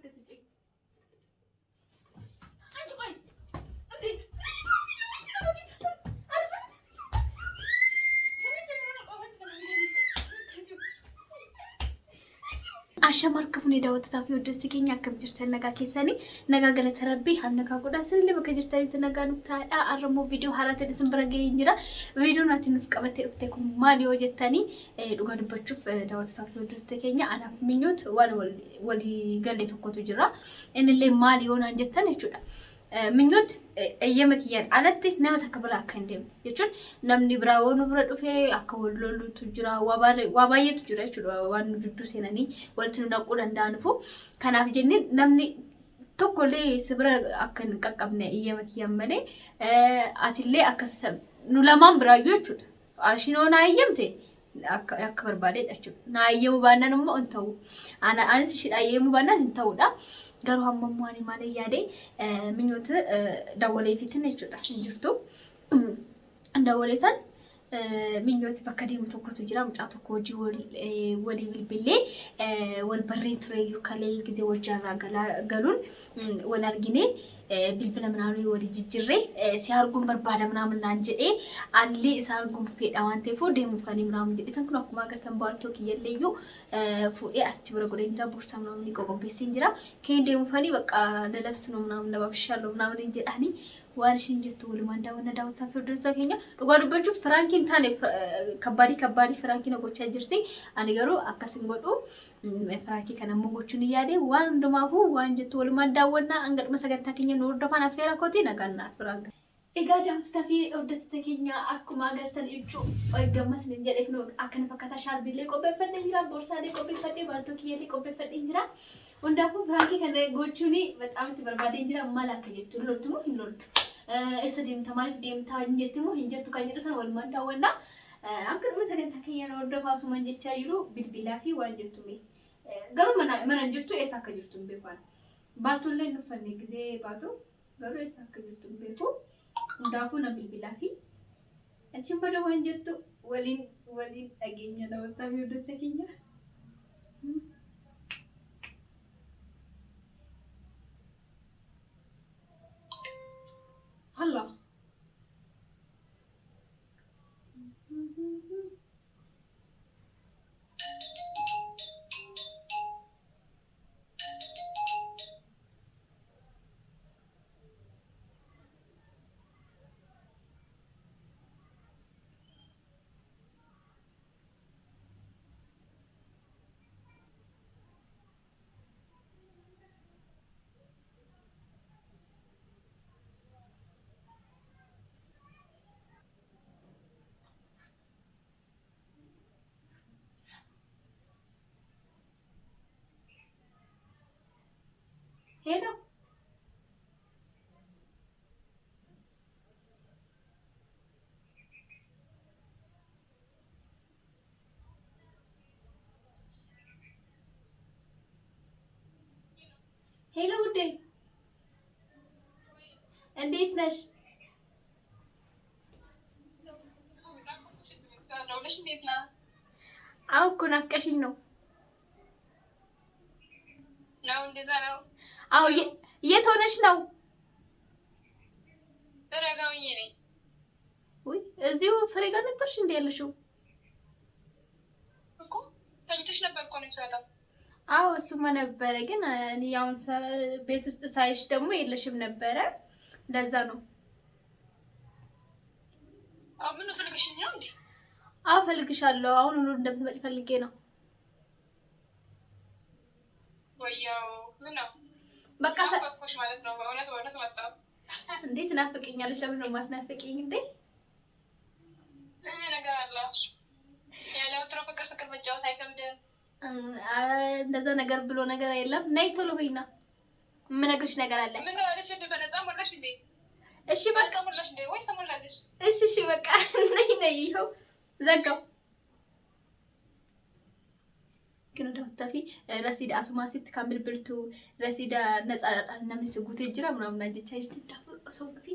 Harkasıcı. Anca koy. Hadi. Ashamarka fune daawwattotaa fi hordoftoota keenya akkam jirtan nagaa keessanii nagaa galata rabbii hannakaa godhaa sinillee bakka jirtanitti nagaa nuuf taa'aa arramoo viidiyoo haaraa ta'e isin bira ga'ee jira viidiyoon ati nuuf qabattee dhufte kun maal yoo jettanii dhugaa dubbachuuf daawwattotaa fi hordoftoota keenya anaaf minyoot waan walii galee tokkotu jira innillee maal yoo naan jettan jechuudha. Minyoot eeyyama kiyyaan alatti nama takka biraa akka hin deemne jechuun namni biraa waan bira dhufee akka wal loluutu jira waa baay'eetu jira jechuudha waan nu jidduu seenanii walitti nu naquu danda'aniifu kanaaf jennee namni tokkollee si bira akka hin qaqqabne eeyyama kiyyaan malee atillee akka nu lamaan biraayyuu jechuudha ashinoo naa eeyyamte akka barbaadeedha jechuudha naa eeyyamu baannaan immoo hin ta'u anis ishidha eeyyamu baannaan hin ta'uudha. Garuu hammamuu ani maal yaade minyoota daawwalee fitin jechuudha hin jirtu daawwaleetan minyooti bakka deemu tokkotu jira mucaa tokko hojii walii bilbilee wal barreen tureeyyuu kalee gizee wajjaarraa galuun wal argine bilbila manaanii wali jijjiirree si arguun barbaada minaamin naan jedhee alli isa arguun fedha waan ta'eef deemuufanii minaamin jedhe tan kun akkuma agartan baaltoo kiyyalleeyyuu fuudhee asitti bira godhee jira bursaa minaamin qoqopheessee jira keen deemuufanii bakka dalabsinu minaamin dababshaaloo minaamin jedhanii waan ishin jettu walumaan daawwanna daawwataa fi hordoftoota keenya dhugaa dubbachuuf firaankiin taane kabbaadii firaankiin gochaa jirti ani garuu akkasin godhu firankii kana immoo gochuun yaade waan hundumaafuu waan jettu walumaan daawwanna hangadhuma sagantaa keenya nu hordofan affeera kooti nagannaaf firaanka. Egaa daawwataa fi hordoftoota keenya akkuma agartan ibsuu gammas nin jedhee kun akkana fakkaata shaarbiillee qopheeffadhee jira boorsaalee qopheeffadhee baaltoo kiyyallee qopheeffadhee jira. Hundaafuu firankii kana gochuun በጣም barbaadeen jira maal akka jettu loltu moo hin loltu isa deemta maaliif deemta hin jettu moo hin jettu kan jedhu san walumaan daawwanna akka dhuma sagantaa keenya hordofaa suman jechaa jiru bilbilaa fi waan jettu mee garuu mana jirtu eessa akka jirtu hin beeku baatollee hin uffanne gizee baatu garuu eessa akka jirtu hin beeku hundaafuu na bilbilaa fi achiin bada waan jettu waliin dhageenya daawwataa fi hordoftoota keenya. Allah. Hello. Hello day. And this Nash. Aw kun afkashin no. No, እንደዛው አው የት ሆነሽ ነው? ተረጋውኝ ነኝ። ወይ እዚሁ ፍሬ ጋር ነበርሽ እንዴ ያለሽው? እኮ ተኝተሽ ነበር እኮ ነው ሰዓታ። አው እሱማ ነበረ ግን እኔ ያው ቤት ውስጥ ሳይሽ ደግሞ የለሽም ነበረ ለዛ ነው። አው ምን ፈልግሽኝ ነው እንዴ? አው ፈልግሻለሁ አሁን ሁሉ እንደምትመጪ ፈልጌ ነው። ወያው ምን ነው በቃ ፈቆሽ ማለት ነው በእውነት መጣው እንዴት ናፍቀኛለሽ ለምን ነው ማስናፍቀኝ እንዴ ነገር አለ ያለው ትሮ ፍቅር መጫወት አይከብድም እንደዛ ነገር ብሎ ነገር የለም ነይ ቶሎ በይና ምን ነግርሽ ነገር አለ ምን ነው አለሽ እንደ በነፃ ሞላሽ እንዴ እሺ በቃ ሞላሽ እንዴ ወይስ ተሞላለሽ እሺ በቃ ነይ ይኸው ዘጋው كنا دهوتا في رصيد أسماء ست كامل بلتو رصيد ناس نمني سقوط الجرا من أمنا جت شايف تدهو أسوق في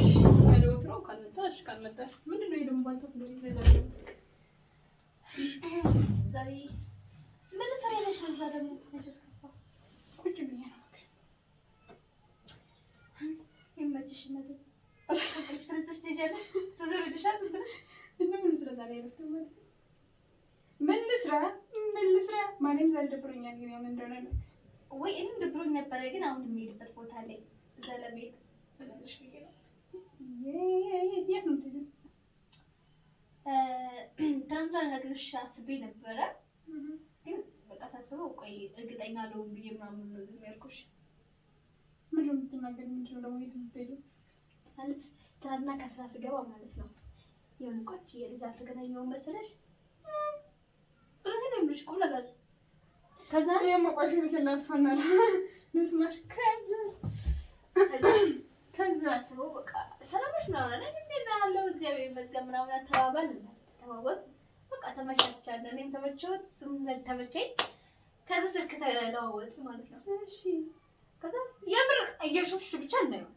ወትሮ ካልመጣሽ ምንድነው ይሄ ደግሞ ባልተው እንደዚህ ነገር ዛሬ ምን ሰራለሽ? ነው እዛ ደግሞ ነጭስከፋ ቁጭ ብዬ ነው ይመችሽ እናቴ። አጥቂሽ ተነስተሽ ትሄጃለሽ ትዞሪልሽ ዝም ብለሽ ምን ስራ ዛሬ ረፍት ማለት ምን ልስራ ማለም ዛሬ ደብሮኛል። ግን ያው ምን እንደሆነ ነው ወይ እኔም ደብሮኝ ነበረ። ግን አሁን የሚሄድበት ቦታ ላይ እዛ ለቤት ብለሽ ብዬ ነው። የት ነው የምትሄጂው? ትናንትና ነገርሽ አስቤ ነበረ። ግን በቃ ሳስበው ቆይ እርግጠኛ አልሆንም ብዬ ምናምን ነው ዝም ያልኩሽ። ምንድን ነው የምትናገሪው? ምንድን ነው ደግሞ የት ነው የምትሄጂው? ማለት ትናንትና ከስራ ስገባ ማለት ነው የሆነ ቆንጆ የልጅ አልተገናኘሁም መሰለሽ። እውነቴን ነው የምልሽ ቁም ነገር። ከዛ የመቋሽ ልክላት ፈናል ልስማሽ ከዛ ሳስበው በቃ ሰላምሽ ነው አለ እንዴት አለው እግዚአብሔር ይመስገን ምናምን ተባባል በቃ ተመቻቻለን። እኔም ተመቸሁት እሱም ተመቸኝ። ከዛ ስልክ ተለዋወጡ ማለት ነው። እሺ ከዛ የምር እየሾፍሽ ብቻ ነው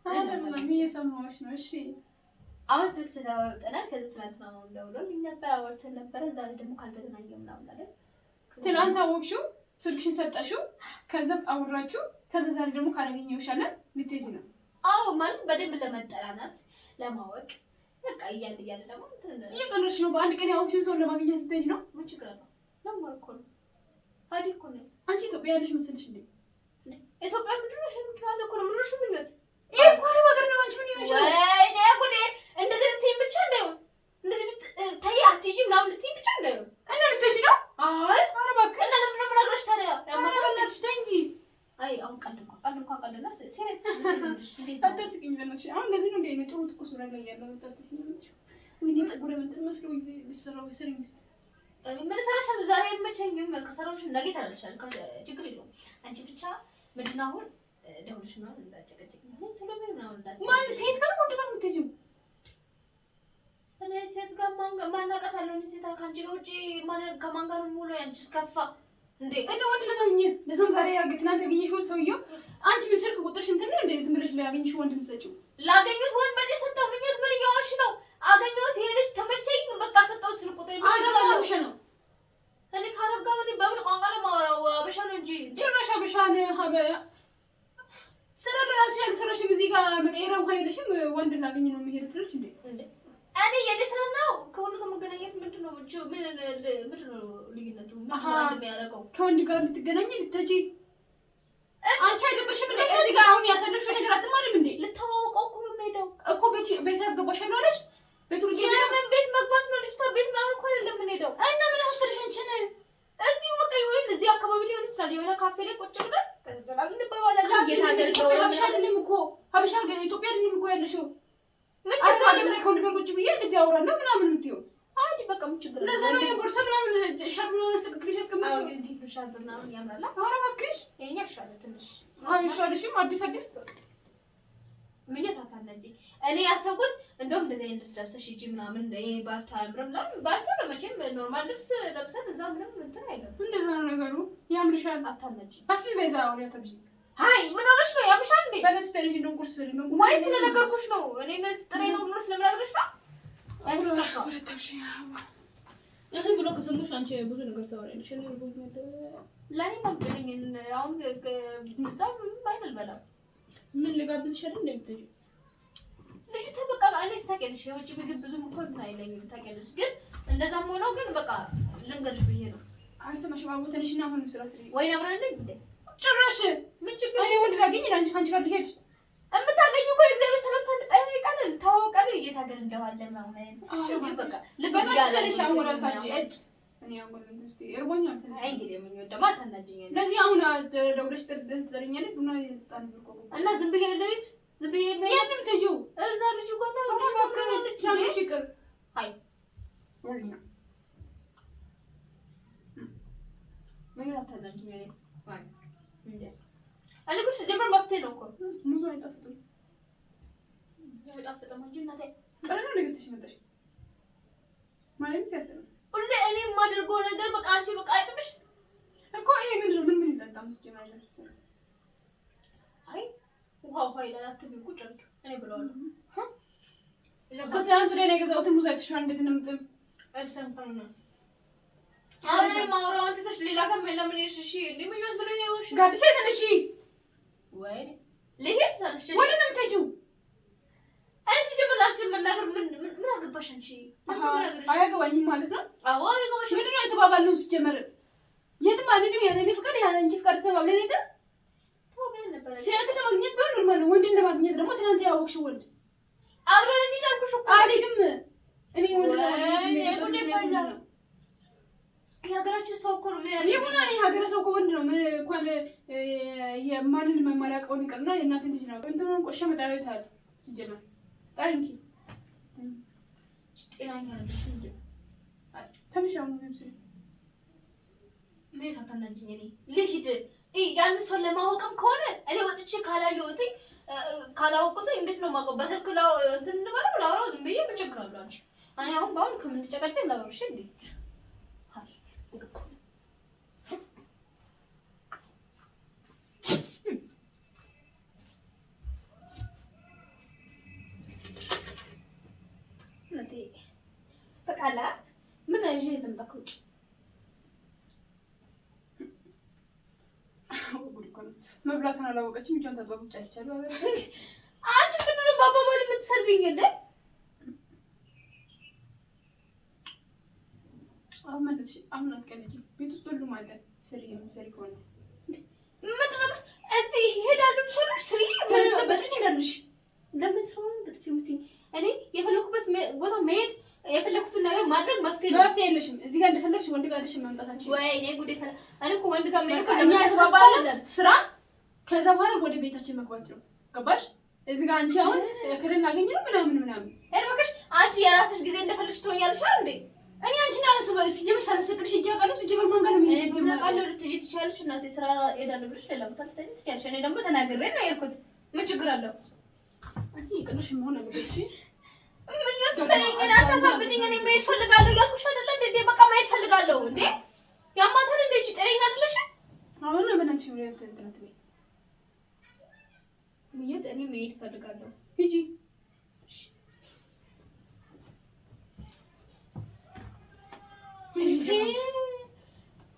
አይደለም እየሰማሁሽ ነው። እሺ አሁን ስልክ ተለዋወጠናል። ከዛ ትናንትና ነው ደውሎልኝ ነበር አወርተን ነበረ። ዛሬ ደግሞ ካልተገናኘን ምናምን አለ። ትናንት አወቅሽው ስልክሽን ሰጠሽው ከዛ አወራችሁ ከዛ ዛሬ ደግሞ ካላገኘሁሽ አለ ልትሄጂ ነው? አዎ ማለት በደንብ ለመጠራናት ለማወቅ በቃ እያለ ደግሞ እየቀረሽ ነው። በአንድ ቀን ያወቅሽው ሰው ለማግኘት ልትሄጂ ነው? ምን ችግር አለው? ለማወቅ እኮ ነው። አዲ እኮ ነው። አንቺ ኢትዮጵያ ያለሽ መሰለሽ እንዴ? ኢትዮጵያ ምንድን ነው? ይሄ ምክንያት እኮ ነው። ምን ነው ምኞት? ይሄ እኮ አረብ ሀገር ነው። አንቺ ምን ይሆንሽ? ወይኔ ጉዴ! እንደዚህ ልትይኝ ብቻ እንዳይሆን እንደዚህ ተይ አትሂጂ ምናምን ልትይኝ ብቻ እንዳይሆን እና ልትሄጂ ነው? አይ ኧረ እባክሽ እና ለምን ነው የምነግርሽ ታዲያ? ያማራላችሁ ተይ እንጂ። አይ አሁን ቀልድ ነው። ሲሪየስ አታስቂኝ በእናትሽ። አሁን እንደዚህ ነው እንደ ጥሩ ትኩስ ብላ ላይ ያለው ወጣቶች ነው ማለት ነው። ወይኔ ፀጉር ምን መስለው ሊሰራው ይሰራኝ ምን ሰራሻል? ዛሬ አይመቸኝም። ከሰራሽ ነገ ይሰራልሻል። ችግር የለውም። አንቺ ብቻ ምንድን ነው አሁን ደውልሽ ምናምን እንዳጨቀጭቅ ማለት ተለበ ምናምን እንዳጨቀጭቅ ማን ሴት ጋር ወንድ ጋር የምትሄጂው? እኔ ሴት ጋር ማን አውቃታለሁ? እኔ ሴት ከአንቺ ጋር ውጪ ከማን ጋር ነው የምውለው? አንቺስ ከፋ እንዴ? እኔ ወንድ ለማግኘት ለዛም ዛሬ ትናንት ያገኘሽው ሰውዬው አንቺ ስልክ ቁጥርሽ እንትን ነው እንዴ? ዝም ብለሽ ላገኘሽው ወንድ የምትሰጪው? ላገኘሁት ወንድ መቼ ሰጠው? ምኞት ምን እያወራሽ ነው? አገኘሁት ይሄ ልጅ ተመቸኝ በቃ ሰጠሁት ስልክ ቁጥር አረጋሽ ነው። እኔ ካረብ ጋር ምን በምን ቋንቋ ነው የማወራው? አበሻ ነው እንጂ ጭራሽ አበሻ ነህ። ስራ በራስሽ አልሰራሽም። እዚህ ጋር መቀየር እንኳን የለሽም። ወንድ ላገኝ ነው የሚሄድ ትልሽ እንዴ? እኔ የኔ ስራ ነው ከወንድ ከመገናኘት ምንድን ነው ልዩነቱ? ምንድን የሚያደርገው? ከወንድ ጋር ልትገናኝ ልትሄጂ አንቺ አይደበሽም እንዴ? እዚህ ጋር አሁን ያሰለሽው ነገር አትማሪም እንዴ? ልታወቀው እኮ ነው የምሄደው እኮ ቤት ያስገባሻለሁ አለሽ። ቤቱ የምን ቤት መግባት ነው? ልጅቷ ቤት ምናምን እኮ አይደለም የምንሄደው። እና ምን አወሰደሽ አንቺን? እዚሁ በቃ ወይም እዚህ አካባቢ ሊሆን ይችላል። የሆነ ካፌ ላይ ቁጭ ብለን ከዛ ሰላም እንባባላለን። የት ሀገር ነው? ሀበሻ አይደለም እኮ ሀበሻ ኢትዮጵያ አይደለም እኮ ያለሽው። ምን ችግር አለ? ከወንድ ጋር ቁጭ ብዬ እንደዚህ አወራለሁ ምናምን የምትይው አዲ በቃ ምን ችግር አለ? ለዛ ነው የቦርሳ ምናምን ሻርፕ ነው ያስተካክልሽ ያስቀምጥሽ። አዎ እንዴት ነው ሻርፕ ምናምን ያምራል። ኧረ እባክሽ የኛ ሻለ ትንሽ አይሻልሽም? አዲስ ምን ያሳታነጂ? እኔ ያሰብኩት እንደውም እንደዚህ አይነት ልብስ ለብሰሽ ሂጂ ምናምን ባርቶ አያምርም ምናምን። ባርቶ ነው መቼም ኖርማል ልብስ ለብሰን እዛ ምንም እንትን አይደለም። እንደዛ ነው ነገሩ። ያምርሻል። አታነጂ ባክሽ በዛ አውሪያ ተብጂ። ሃይ ምን ሆነሽ ነው? ያምሻል እንዴ? በለስ ተልሽ እንደው ቁርስ ነው ወይ ስለነገርኩሽ ነው። እኔ መስጥሬ ነው ብሎ ስለምነግርሽ ነው። ወረታሽ ይሄ ብሎ ከሰሙሽ አንቺ ብዙ ነገር ታወሪያለሽ። እኔ ልቦኝ ለኔ ማምጥልኝ አሁን እዛም አይደል በላ ምን ልጋብዝሽ አይደል እንደምትይው ልጅ ተበቃ እኔ ታውቂያለሽ። የውጭ ምግብ ብዙም እኮ እንትን አይለኝም ታውቂያለሽ። ግን እንደዛም ሆኖ ግን በቃ ልንገርሽ ብዬ ነው። አልሰማሽም? አቦተንሽና አሁን ስራ ስሪ ወይ አብረን እንዴ? ጭራሽ ምን ችግር? እኔ ወንድ ላገኝ አንቺ ጋር ልሄድ የምታገኙ እኮ የእግዚአብሔር ሰላምታ እንጠያየቃለን፣ እንተዋወቃለን። የት ሀገር እንደዋለ ምናምን በቃ ልበቃ ስለሽ አሞራታጂ እጭ እኔ አሞራን እስቲ እርቦኛል። አይ እንግዲህ ምን ደግሞ አታናጅኝ። ለዚህ አሁን ደውለሽ ትጠሪኛለሽ ቡና ይጣል ብርቆ እና ዝም ብዬ ልሂድ ዝም ብዬ የት ነው የምትሄጂው? እዛ ልጅ ጋር ነው ልጅ ሳምሽ ይቅር አይ ወርኛ ምን አታናጅኝ አይ እንዴ አለኩሽ ጀመር ባክቴ ነው እኮ ሙዙ አይጣፍጥም። አይጣፍጥም እንጂ እናቴ ቀረን ነው ለገስተሽ መጣሽ ማለት ሲያሰነ ሁሌ እኔ የማደርገው ነገር በቃ አንቺ በቃ አይጥምሽ እኮ ይሄ ምንድነው? ምን ይላል? ታምስ ጀማሪ ነው። አይ ውሃ ይላል። አትበይ ቁጭ አልኩ እኔ ብለዋለሁ። በትናንት ወዲያ ነው የገዛሁት ሙዝ አይተሽዋል እንዴት ነው የምጥም አሰንፈን ነው አሁን ላይ ማውራውን ትተሽ ሌላ ጋር ለምን እሺ እንዴ ምን ነው ያውሽ ጋዲሴ ተነሺ ወይ ልሄድ ሳልሽ ወደ ነው የምትሄጂው አይስ ጀመላችን መናገር ምን አገባሽ አንቺ አያገባኝም ማለት ነው አዎ አያገባሽ ምንድን ነው የተባባልነው ሲጀመር የትም አንድም ያለኔ ፍቅር ያለንጂ ፍቅር ተባብለን ሄደ ተባብለን ነበር ሴት ለማግኘት ቢሆን ኖርማል ነው ወንድን ለማግኘት ደግሞ ትናንት ያወቅሽው ወንድ አብረን እንዲዳልኩሽ እኮ አልሄድም እኔ ወንድ ለማግኘት የሀገራችን ሰው እኮ ነው ምን ይሁን እኔ ሀገረ ሰው እኮ ወንድ ነው ምን እንኳን የማንን መማሪያውን ይቅርና የእናትን ልጅ ነው እንትኑን ቆሻ መጣበታል ሲጀመር ታንኪ ጤናኛ ነሽ እንዴ ተምሻው ነው ምስል ምን ታተናጅኝ እኔ ልሂድ ያን ሰው ለማወቅም ከሆነ እኔ ወጥቼ ካላወቁት እንዴት ነው ማቆ በተክላው እንትን እንባለው ላውራው ዝም ብዬ ምን ችግር አለው አንቺ እኔ አሁን ባውን ከምንጨቀጨቅ ላውራሽ እንዴ ሃይ ወድኩ ነቴ በቃላ ምን አይዤ ልምጣኩጭ መብላትን አላወቀችም እጇን ታጥባ ቁጭ አለቻለሁ አገር አንቺ ምን ነው ባባባል የምትሰርቢኝ እንዴ አሁን አትቀልጂ ቤት ውስጥ ሁሉም አለ ስሪ የምትሰሪ ከሆነ ምንድን ነው እዚህ ይሄዳሉ ሰዎች ስሪ ምን ይችላልሽ ለምን ሰው በጥፊ ምትኝ እኔ የፈለኩበት ቦታ መሄድ የፈለኩትን ነገር ማድረግ መፍትሄ የለሽም እዚህ ጋር እንደፈለግሽ ወንድ ጋር ልሽም መምጣት አንቺ ወይ እኔ ጉዴ ፈላ እኔ እኮ ወንድ ጋር መሄድ እኛ ተባባልን ስራ ከዛ በኋላ ወደ ቤታችን መግባት ነው ገባሽ እዚህ ጋር አንቺ አሁን ክርን አገኘ ነው ምናምን እርበክሽ አንቺ የራስሽ ጊዜ እንደፈለግሽ ትሆኛለሽ አይደል እኔ አንቺን አላስበው ሲጀምር ሳላሰቅልሽ እጃቀሉ ሲጀምር ማን ጋር ነው እኔ በመቃለው ልትጂ ትችያለሽ እናቴ ስራ ሄዳለሁ ብለሽ ሌላ ቦታ ልትሄጂ ትችያለሽ እኔ ደግሞ ተናግሬ ነው የሄድኩት ምን ችግር አለው አንቺ ይቅርሽ መሆን አለበት እሺ ምን ይፈልጋል አታሳብድኝ እኔ መሄድ ፈልጋለሁ ያልኩሽ አይደል እንዴ በቃ መሄድ ፈልጋለሁ እንዴ ያማታል እንዴ እቺ ጤነኛ አይደለሽ አሁን በእናትሽ ነው እንትን ምኞት እኔ መሄድ ፈልጋለሁ ሂጂ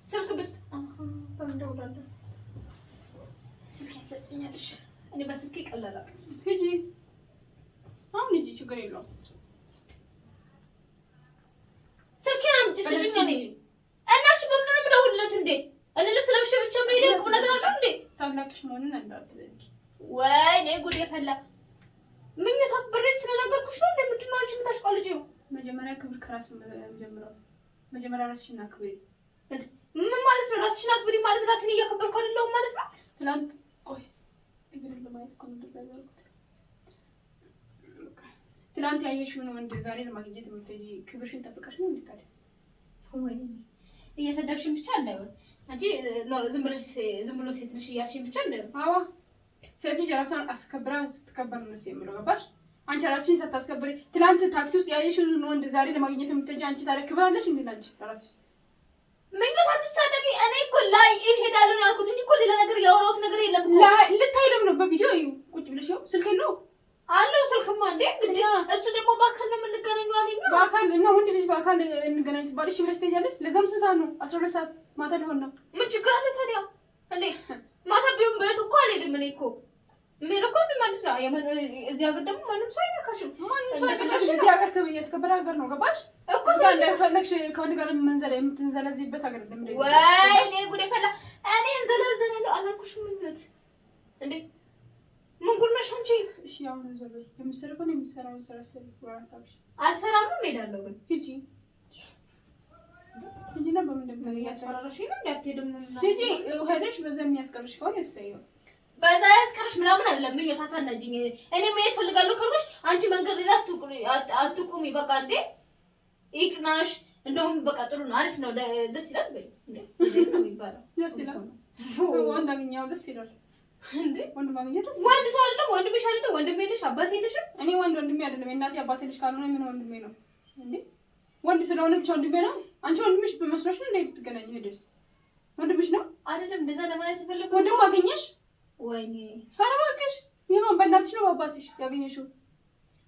ስልክ ብት በእንደውላለሁ ስልክ ያሰጭኛልሽ እኔ በስልክ ይቀላል ሂጂ አሁን ሂጂ ችግር የለውም ስልኬን አምጪ ስልኝ እኔ እናሽ በምንድን ነው የምደውልለት እንዴ እኔ ልብስ ለብሼ ብቻ መሄድ ቁም ነገር አለው እንዴ ታላቅሽ መሆንን እንዳትለቂ ወይኔ ጉድ የፈላ ምኞት አብሬሽ ስለነገርኩሽ ነው እንዴ ምንድን ነው አንቺ የምታሽቋልጪው መጀመሪያ ክብር ከራስ ጀምረው መጀመሪያ ራስሽን አክብሪ ምን ማለት ነው ራስሽን አክብሪ ማለት ራስን እያከበርኩ አይደለሁም ማለት ነው ትናንት ቆይ እግሬን ለማየት እኮ ነው ተዛዛልኩት ትናንት ያየሽው ነው እንደ ዛሬ ለማግኘት የምትሄጂ ክብርሽን ጠብቀሽ ነው እንዴ ወይኔ እየሰደብሽኝ ብቻ እንዳይሆን አንቺ ነው ዝም ብሎ ሴት ልጅ እያልሽኝ ብቻ እንዳይሆን አዎ ሴት ልጅ ራሷን አስከብራ ስትከበር ነው የሚለው ገባሽ አንቺ ራስሽን ሳታስከብሪ ትናንት ታክሲ ውስጥ ያየሽው ነው እንደ ዛሬ ለማግኘት የምትሄጂ አንቺ ታዲያ ክብር አለሽ እንዴ ላንቺ ራስሽ ምኞት አትሳደቢ እኔ እኮ ላይ እሄዳለሁ ያልኩት እንጂ እኮ ሌላ ነገር ያወራሁት ነገር የለም እኮ ልታይ ነው በቪዲዮ እዩ ቁጭ ብለሽ ነው ስልክ የለው አለው ስልክማ እንዴ ግዴ እሱ ደግሞ በአካል ነው የምንገናኘው አለኝ በአካል እና ወንድ ልጅ በአካል እንገናኝ ሲባል እሺ ብለሽ ትሄጃለሽ ለዛም ስንት ሰዓት ነው 12 ሰዓት ማታ ሊሆን ነው ምን ችግር አለ ታዲያ እንዴ ማታ ቢሆን ቤት እኮ አልሄድም እኔ እኮ ምን ማለት ነው እዚህ ሀገር ደግሞ ማንም ሰው አይነካሽም ማንም ሰው አይነካሽም እዚህ ሀገር የተከበረ ሀገር ነው ገባሽ እኮ ስለፈለግሽ ከወንድ ጋር የምትንዘለዝይበት ሀገር እንደምደ ወይኔ ጉዴ ፈላ እኔ እንዘለዘላለሁ አላልኩሽም ምኞት እንዴ ምን ጉድ ነሽ አንቺ እሺ አሁን ዘበይ የምትሰራው ነው የምትሰራው ስራ ሰሪ ወራታብሽ አልሰራም እሄዳለሁ ግን ሂጂ ሂጂና በምን ያስፈራራሽኝ ነው እንዳትሄድም ሂጂ ሄደሽ በዛ የሚያስቀርሽ ከሆነ እሰየው በዛ ያስቀርሽ ምናምን አይደለም ምኞት አታናጅኝ እኔ መሄድ ፈልጋለሁ ካልኩሽ አንቺ መንገድ ላይ አትቁሚ በቃ እንዴ ይቅናሽ እንደውም በቃ ጥሩ ነው አሪፍ ነው ደስ ይላል በይ እንዴ ነው የሚባለው ደስ ይላል ወንድ አገኘው ደስ ይላል እንዴ ወንድ ማግኘት ደስ ወንድ ሰው አይደለም ወንድምሽ አይደለም ወንድሜ ልሽ አባቴ ልሽ እኔ ወንድሜ አይደለም እናቴ አባቴ ልሽ ካልሆነ ምን ወንድሜ ነው እንዴ ወንድ ስለሆነ ብቻ ወንድሜ ነው አንቺ ወንድምሽ በመስሎሽ ነው እንዴ ትገናኙ ሄደሽ ወንድምሽ ነው አይደለም እንደዛ ለማለት ተፈልጎ ወንድም አገኘሽ ወይኔ አረባክሽ የማን በእናትሽ በእናትሽ ነው በአባትሽ ያገኘሽው?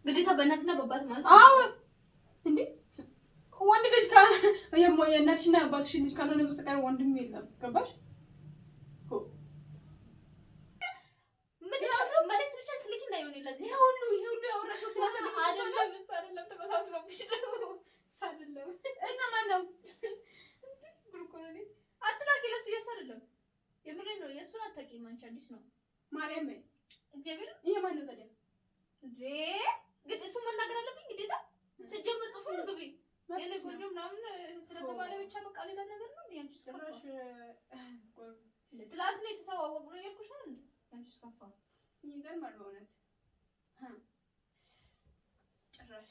ግዴታ በእናትና በአባት ማለት አዎ እንዴ ወንድ ልጅ የእናትሽና የአባትሽ ልጅ ካልሆነ በስተቀር ወንድም የለም። ገባሽ? ማለት ብቻ ትልክ እንዳይሆን ለዚህ ይሄ ሁሉ ያወራሽው አይደለም ተመሳስሎብሽ ነው አይደለም። እና ማን ነው ብሩኮኔ? አትላቂ ለሱ የሱ አይደለም የምሬን ነው። የሱን አታውቂም አንቺ አዲስ ነው ማርያም እግዚአብሔር። ይሄ ማን ነው ታዲያ እንዴ? ግን እሱ መናገር አለብኝ ግዴታ ስጀምር ጽፎ ነው ግቢ የኔ ቆንጆ ምናምን ስለተባለ ብቻ በቃ ሌላ ነገር ነው እንዴ? አንቺ ጭራሽ ትላንት ነው የተተዋወቅነው እያልኩሽ ነው እንዴ? አንቺ ስካፋ ይገርማል በእውነት ጭራሽ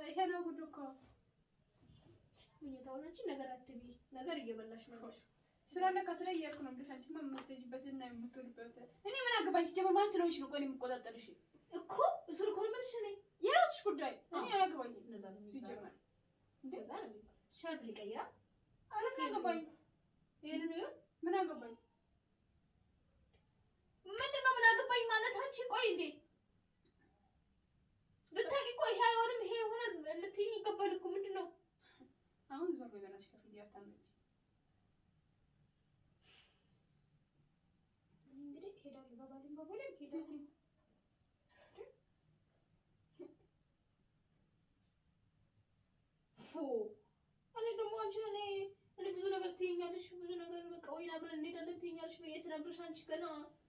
ይሄ ነው ጉድ እኮ። ምኝታውን አንቺ ነገር አትቢ፣ ነገር እየበላሽ ነው። ስራ ለካ ስራ እያልኩ ነው ብለሽ አንቺማ የምትሄጂበትና የምትውልበት እኔ ምን አገባኝ? ሲጀመር ማን ስለሆንሽ ነው ቆይ የምቆጣጠርሽ እኮ? እሱ እኮ ነው መልሽ ነኝ የራስሽ ጉዳይ እኔ አያገባኝም። እንደዛ ነው ሲጀመር እንደዛ ነው ሻርፕ ሊቀይራ አረስ አገባኝ። ይሄንን ነው ምን አገባኝ? ምንድነው ምን አገባኝ ማለት አንቺ? ቆይ እንዴ ብታቂ ቆይ ይሄ አይሆንም ይሄ ይሆናል ልትይኝ ይገባል እኮ። ምንድነው አሁን ዞር በበላሽ ከፍዬ አታመጪ። እንግዲህ ሄዳለሁ በባሌም ሄዳለሁ። እኔ ደግሞ አንቺን እኔ ብዙ ነገር ትይኛለሽ፣ ብዙ ነገር በቃ ወይን አብረን እንሄዳለን ትይኛለሽ። በየስነግርሽ አንቺ ገና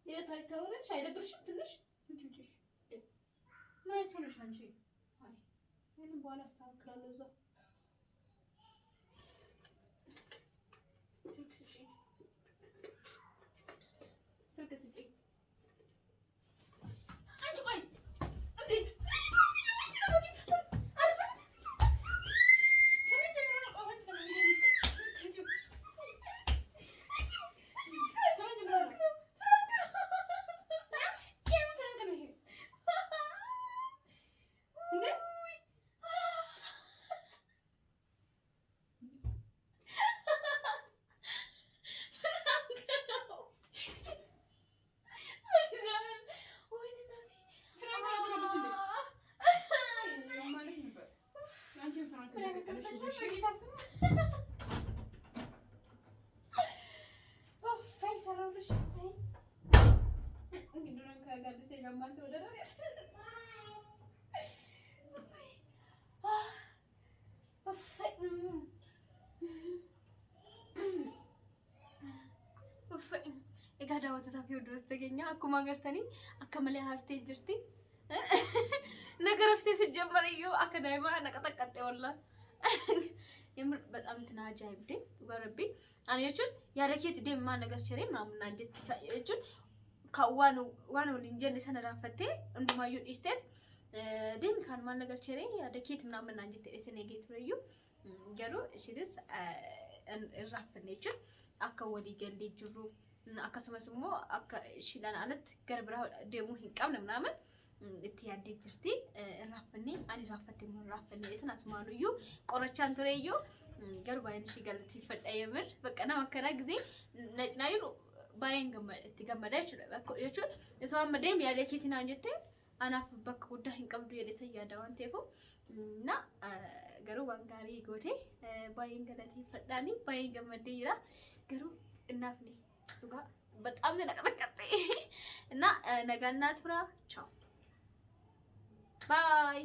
ሌላ ታሪክ ታወራለሽ። አይደብርሽም ትንሽ? ምን አይሰማሽ አንቺ? አይ ምን በኋላ አስተካክላለሁ። እዛ ስልክ ስጪኝ። አንቺ ቆይ እንዴ egaa daawwattoota fi hordoftoota keenya akkuma agartanii akka malee hartee jirti. ነገር ፍቴ ሲጀመር ይኸው akka daa'ima naqaxaqaxxe walla የምር በጣም እንትና አጃይብዴ ወረቢ አኔ እቹን ያለኬት ደም ማን ነገር ቸሬ ምናምን አንጀት እቹን ካዋኑ ዋኑ ሊንጀን ሰነራፈቴ እንዱማዩ ኢስቴት ደም ካን ማን ነገር ቸሬ ያለኬት ምናምን አንጀት እተነጌት ረዩ ገሩ እሺልስ እራፈኔቹን akka ወዲ ገሊ ጅሩ akkasumas immoo akka shilan alatti garbira deemuu hin qabne ምናምን itti yaadde jirti raaffanne ani raaffatte immoo raaffanne etan asmaanuyyuu qorachaan tureyyuu garuu baay'een ishii galateeffadha yemir bakka nama akkanaa ጊዜ nacnaayu baay'een itti gammada jechuudha isoo amma deem yaadee keetinaan jette anaaf bakka guddaa hin qabdu jedhetan yaada waan ta'eef na garuu waan gaarii goote baay'een galateeffadhaani baay'een gammadee jira garuu እናፍኔ ዱጋ በጣም ነቀጠቀጠ እና ነጋና ትብራ ቻው ባይ